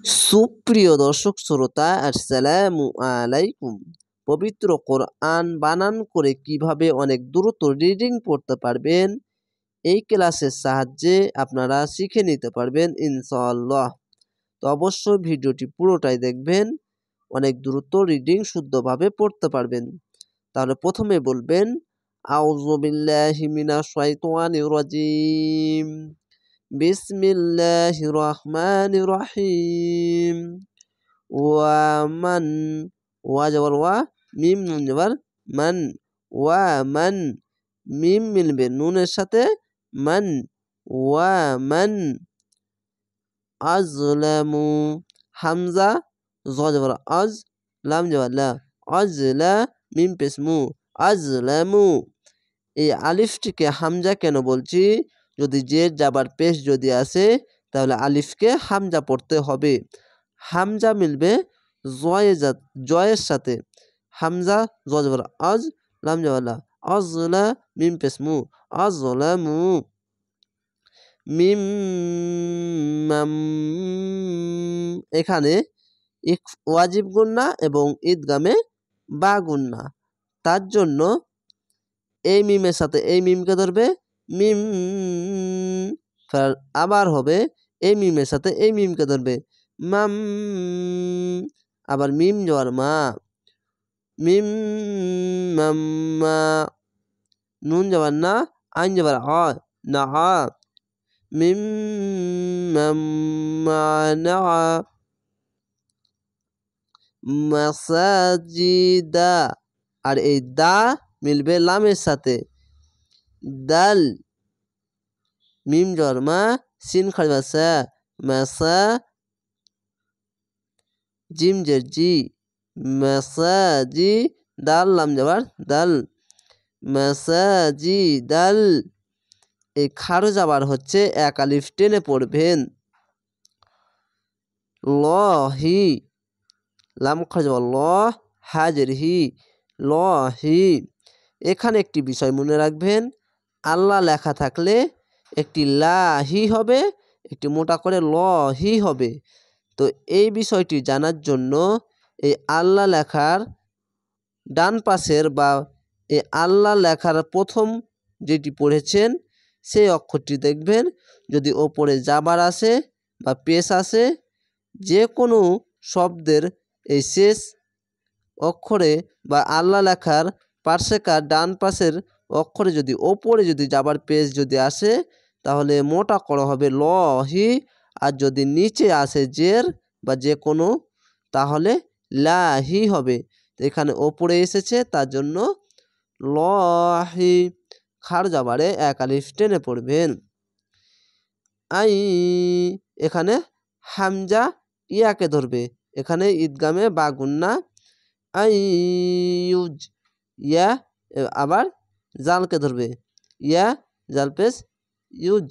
সুপ্রিয় দর্শক শ্রোতা, আসসালামু আলাইকুম। পবিত্র কোরআন বানান করে কিভাবে অনেক দ্রুত রিডিং পড়তে পারবেন, এই ক্লাসের সাহায্যে আপনারা শিখে নিতে পারবেন ইনশাআল্লাহ। তো অবশ্যই ভিডিওটি পুরোটাই দেখবেন, অনেক দ্রুত রিডিং শুদ্ধভাবে পড়তে পারবেন। তাহলে প্রথমে বলবেন আউযু বিল্লাহি মিনাশ শাইতানির রাজিম, বিসমিল্লাহির রহমানির রহিম। ওয়ামান, ওয়া যাবার ওয়া, মিম নুন যাবার মান, ওয়ামান, মিম মিলবে নুনের সাথে, মান, ওয়ামান। আযলামু, হামজা জ যাবার আজ, লাম যাবার লা, আযলা, মিম পেশ মু, আযলামু। এই আলিফটিকে হামজা কেন বলছি? যদি জের যাবার পেশ যদি আসে তাহলে আলিফকে হামজা পড়তে হবে। হামজা মিলবে জয়ের সাথে। হামজা জ যাবার আজ, লাম যাবার লা, আযলা, মিম পেশ মু, আযলামু। মিম মাম, এখানে ওয়াজিব গুন্না এবং ঈদগামে বা গুন্না। তার জন্য এই মিমের সাথে এই মিমকে ধরবে, মিম। আবার হবে এই মিমের সাথে এই মিমকে ধরবে, মাম। আবার মিম জবর মা, মিম মাম্মা। নুন জবর না, আইন জবর আ, না আ, মিম মাম্মা না। মাসাজিদা, আর এই দা মিলবে লামের সাথে, দাল। মিম জবর মা, সিন খাড়ি সা, মাসা, জিম জের জি, মাসাজি, দাল লাম যাবার দাল, মাসাজি দাল। এই খাড়ো যাবার হচ্ছে এক আলিফ টেনে পড়বেন। ল হি, লাম খাড়ি যাবার ল, হাজের হি, ল হি। এখানে একটি বিষয় মনে রাখবেন, আল্লাহ লেখা থাকলে একটি লা হি হবে, একটি মোটা করে ল হি হবে। তো এই বিষয়টি জানার জন্য এই আল্লাহ লেখার ডান পাশের বা এই আল্লাহ লেখার প্রথম যেটি পড়েছেন সেই অক্ষরটি দেখবেন, যদি ওপরে জাবার আসে বা পেশ আসে, যে কোনো শব্দের এই শেষ অক্ষরে বা আল্লাহ লেখার পার্শ্বেকার ডান পাশের অক্ষরে যদি ওপরে যদি যাবার পেশ যদি আসে তাহলে মোটা করা হবে ল হি, আর যদি নিচে আসে জের বা যে কোনো তাহলে লা হি হবে। তো এখানে ওপরে এসেছে তার জন্য ল হি। খাড় যাবারে এক আলিফ টেনে পড়বেন। আই, এখানে হামজা ইয়াকে ধরবে, এখানে ঈদগামে বা গুন্না, আইউজ, ইয়া আবার জালকে ধরবে, ইয়া জাল পেশ ইউজ,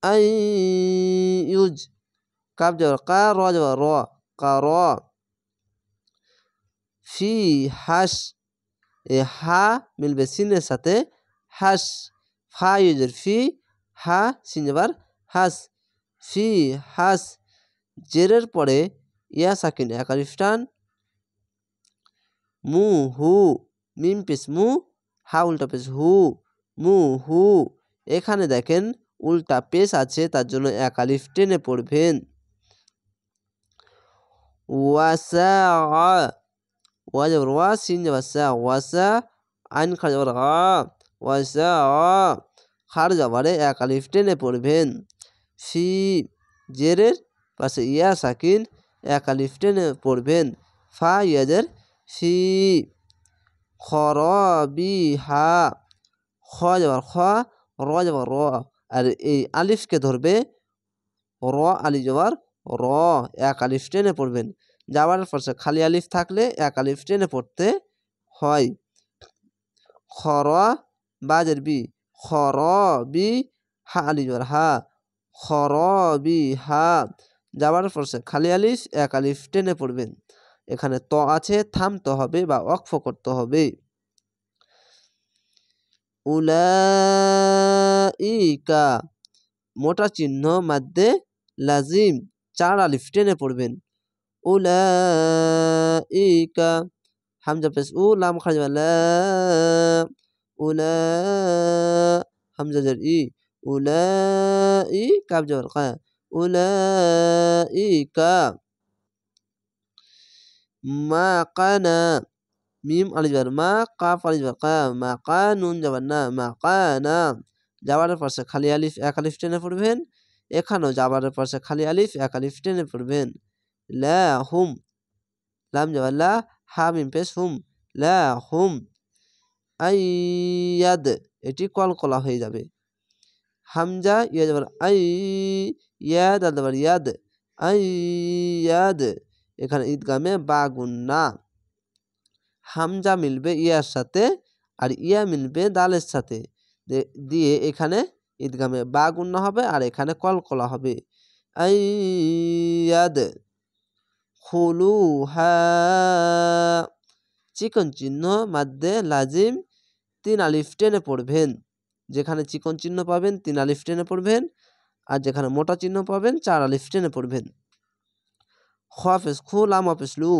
আইউজ। কাব যাবার কা, র যাবার র, কা র। ফি হাস, এ হা মিলবে সিনের সাথে, হাস, ফা ইউজের ফি, হা সিন যাবার হাস, ফি হাস। জেরের পরে ইয়া সাকিন এক আলিফ টান, মু হু, মিম পেশ মু, হা উল্টা পেশ হু, মু হু। এখানে দেখেন উল্টা পেশ আছে তার জন্য এক আলিফ টেনে পড়বেন। ওয়াসা, ওয়া যাবার ওয়া, সিন যাবার সা, ওয়াসা, আইন খাড় যাবার আ, ওয়াসা। খাড় যাবারে এক আলিফ টেনে পড়বেন। ফি, জেরের পাশে ইয়া সাকিন এক আলিফ টেনে পড়বেন, ফা ইয়াজের ফি। খরবিহা, খ যাবার খ, র যাবার র, আর এই আলিফকে ধরবে র আলি যাবার র, এক আলিফ টেনে পড়বেন। যাবার পাশে খালি আলিফ থাকলে এক আলিফ টেনে পড়তে হয়। খর বাজের বি, খর বি, হা আলি যাবার হা, খর বি হা। যাবার পাশে খালি আলিফ এক আলিফ টেনে পড়বেন। এখানে ত আছে, থামতে হবে বা ওয়াকফ করতে হবে। উলাইকা, মোটা চিহ্ন মাদ্দে লাজিম, 4 আলিফ টেনে পড়বেন। উলাইকা হামজা পেশ উ লাম খারাজ লা উলা হামজা জের ই উলাই কাফ জবর কা উলাইকা মা কানা মিম আলিফ বার মা কাফ আলিফ বার কা মা কানুন জবর না মা কানা জাবারের পাশে খালি আলিফ এক আলিফ টেনে পড়বেন। এখানেও জাবারের পাশে খালি আলিফ এক আলিফ টেনে পড়বেন। লা হুম লাম জবর লা হা মিম পেশ হুম লা হুম আইয়াদ এটি কলকলা হয়ে যাবে। হামজা ইয়া জবর আই ইয়াদ আল জবর ইয়াদ আইয়াদ এখানে ঈদগামে বা গুন্না হামজা মিলবে ইয়ার সাথে আর ইয়া মিলবে দালের সাথে দিয়ে এখানে ঈদগামে বা গুন্না হবে আর এখানে কলকলা হবে। আইয়াদ খুলুহা চিকন চিহ্ন মাদ্দে লাজিম 3 আলিফ টেনে পড়বেন। যেখানে চিকন চিহ্ন পাবেন 3 আলিফ টেনে পড়বেন আর যেখানে মোটা চিহ্ন পাবেন 4 আলিফ টেনে পড়বেন। খাফিজ খু লাম হাফিজ লু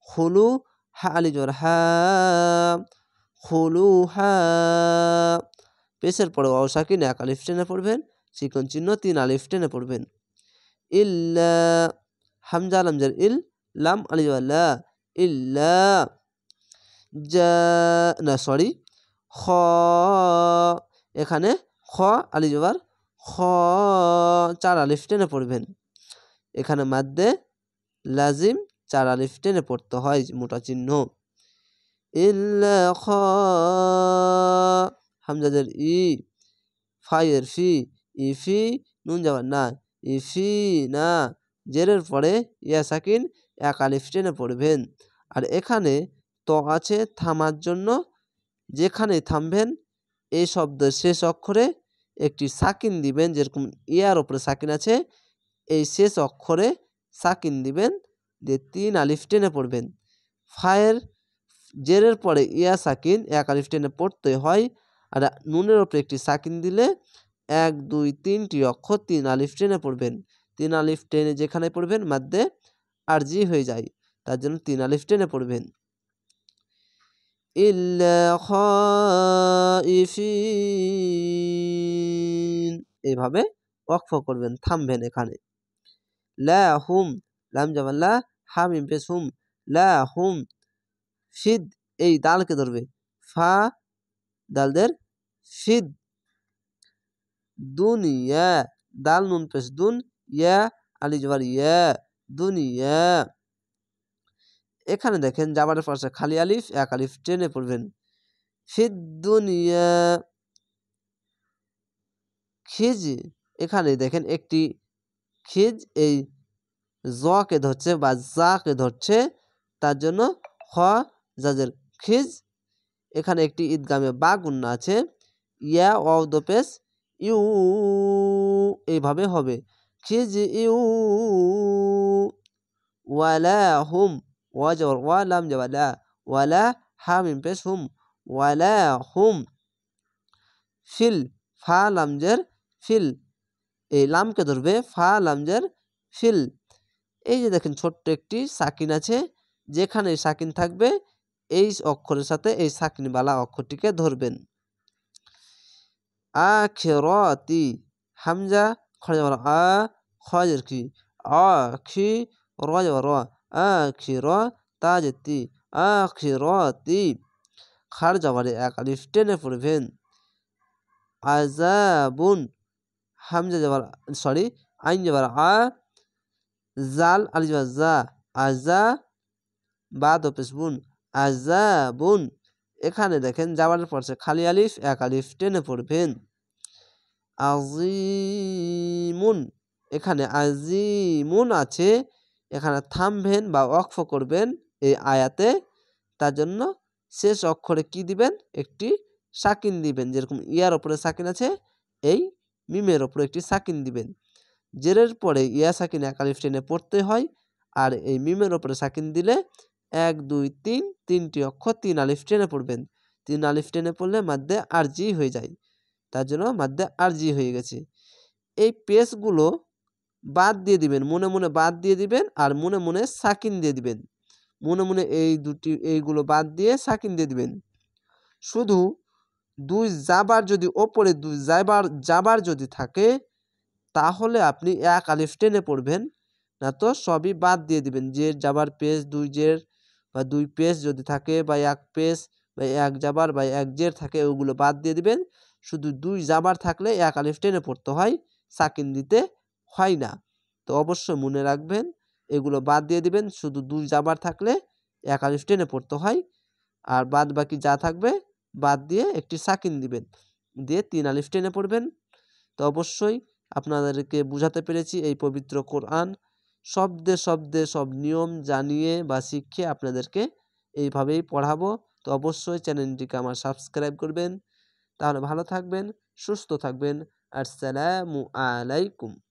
খুলু হা আলিফ জবর হা খুলুহা পেশের পরে ওয়াও সাকিন 1 আলিফ টেনে পড়বেন। চিকন চিহ্ন 3 আলিফ টেনে পড়বেন। ইল্লা হামজা লাম জের ইল লাম আলিফ জবর লা ইল্লা খ এখানে খ আলিফ জবর খ 4 আলিফ টেনে পড়বেন। এখানে মাদ্দে লাজিম 4 আলিফ টেনে পড়তে হয় মোটা চিহ্ন। ইল্লা খ হামজা জের ই ফায়ের ফি ইফি নুন জবর না ইফি না জেরের পরে ইয়া সাকিন 1 আলিফ টেনে পড়বেন। আর এখানে ত আছে থামার জন্য যেখানে থামবেন এই শব্দের শেষ অক্ষরে একটি সাকিন দিবেন। যেরকম ইয়ার উপরে সাকিন আছে এই শেষ অক্ষরে সাকিন দিবেন দিয়ে 3 আলিফ টেনে পড়বেন। ফায়ের জেরের পরে ইয়া সাকিন 1 আলিফ টেনে পড়তে হয় আর নুনের উপরে একটি সাকিন দিলে 1 2 3টি অক্ষর 3 আলিফ টেনে পড়বেন। 3 আলিফ টেনে যেখানে পড়বেন মাদ্দে আরজি হয়ে যায় তার জন্য 3 আলিফ টেনে পড়বেন। ইল্লা খাইফিন এইভাবে ওয়াকফ করবেন থামবেন এখানে। লা হুম লাম জবর লা হা মিম পেশ হুম লা হুম ফিদ এই দালকে ধরবে ফা দালদের ফিদ দুনিয়া দাল নুন পেশ দুন ইয়া আলিফ জবর ইয়া দুনিয়া এখানে দেখেন জাবারের পাশে খালি আলিফ 1 আলিফ টেনে পড়বেন। ফিদ দুনিয়া খিজ এখানে দেখেন একটি খিজ এই জকে ধরছে বা জাকে ধরছে তার জন্য খ জাজের খিজ এখানে একটি ঈদগামে বা গুন্না আছে ইয়া ওয়াও দোপেশ ইউ এইভাবে হবে খিজ ইউ ওয়ালা হুম ওয়া জবর ওয়া লাম জবর লা ওয়ালা হা মিম পেশ হুম ওয়ালা হুম ফিল ফা লামজের ফিল এই লামকে ধরবে ফা লামজের ফিল এই যে দেখেন ছোট্ট একটি সাকিন আছে যেখানে সাকিন থাকবে এই অক্ষরের সাথে এই সাকিনওয়ালা অক্ষরটিকে ধরবেন। আখিরাতি হামজা খজর আ খজর কি আখি রজর আখিরা তাজতি আখিরাতি খার জবরে 1 আলিফ টেনে পড়বেন। আযাবুন হামজা জবর আইন জবর আ জাল আলিফ জবর জা আযা বা দোপেশ বুন আযাবুন এখানে দেখেন জাবারের পরে খালি আলিফ 1 আলিফ টেনে পড়বেন। আজিমুন এখানে আজিমুন আছে এখানে থামবেন বা ওয়াকফ করবেন এই আয়াতে তার জন্য শেষ অক্ষরে কি দিবেন একটি সাকিন দিবেন। যেরকম ইয়ার উপরে সাকিন আছে এই মিমের উপরে একটি সাকিন দিবেন। জেরের পরে ইয়া সাকিন 1 আলিফ টেনে পড়তে হয় আর এই মিমের উপরে সাকিন দিলে 1 2 3 3টি অক্ষর 3 আলিফ টেনে পড়বেন। 3 আলিফ টেনে পড়লে মাদ্দে আরজি হয়ে যায় তার জন্য মাদ্দে আরজি হয়ে গেছে। এই পেশগুলো বাদ দিয়ে দিবেন, মনে মনে বাদ দিয়ে দিবেন আর মনে মনে সাকিন দিয়ে দিবেন। মনে মনে এইগুলো বাদ দিয়ে সাকিন দিয়ে দিবেন। শুধু দুই জাবার যদি ওপরে দুই জাবার যদি থাকে তাহলে আপনি এক আলিফ টেনে পড়বেন, না তো সবই বাদ দিয়ে দিবেন। জের জাবার পেশ, দুই জের বা দুই পেশ যদি থাকে বা এক পেশ বা এক জাবার বা এক জের থাকে ওগুলো বাদ দিয়ে দিবেন। শুধু দুই জাবার থাকলে এক আলিফ টেনে পড়তে হয়, সাকিন দিতে হয় না। তো অবশ্যই মনে রাখবেন, এগুলো বাদ দিয়ে দিবেন। শুধু দুই জাবার থাকলে এক আলিফ টেনে পড়তে হয়, আর বাদ বাকি যা থাকবে বাদ দিয়ে একটি সাকিন দিবেন, দিয়ে তিন আলিফ টেনে পড়বেন। তো অবশ্যই আপনাদেরকে বুঝাতে পেরেছি এই পবিত্র কোরআন শব্দে শব্দে সব নিয়ম জানিয়ে বা শিখিয়ে আপনাদেরকে এইভাবেই পড়াবো। তো অবশ্যই চ্যানেলটিকে আমার সাবস্ক্রাইব করবেন। তাহলে ভালো থাকবেন, সুস্থ থাকবেন। আসসালামু আলাইকুম।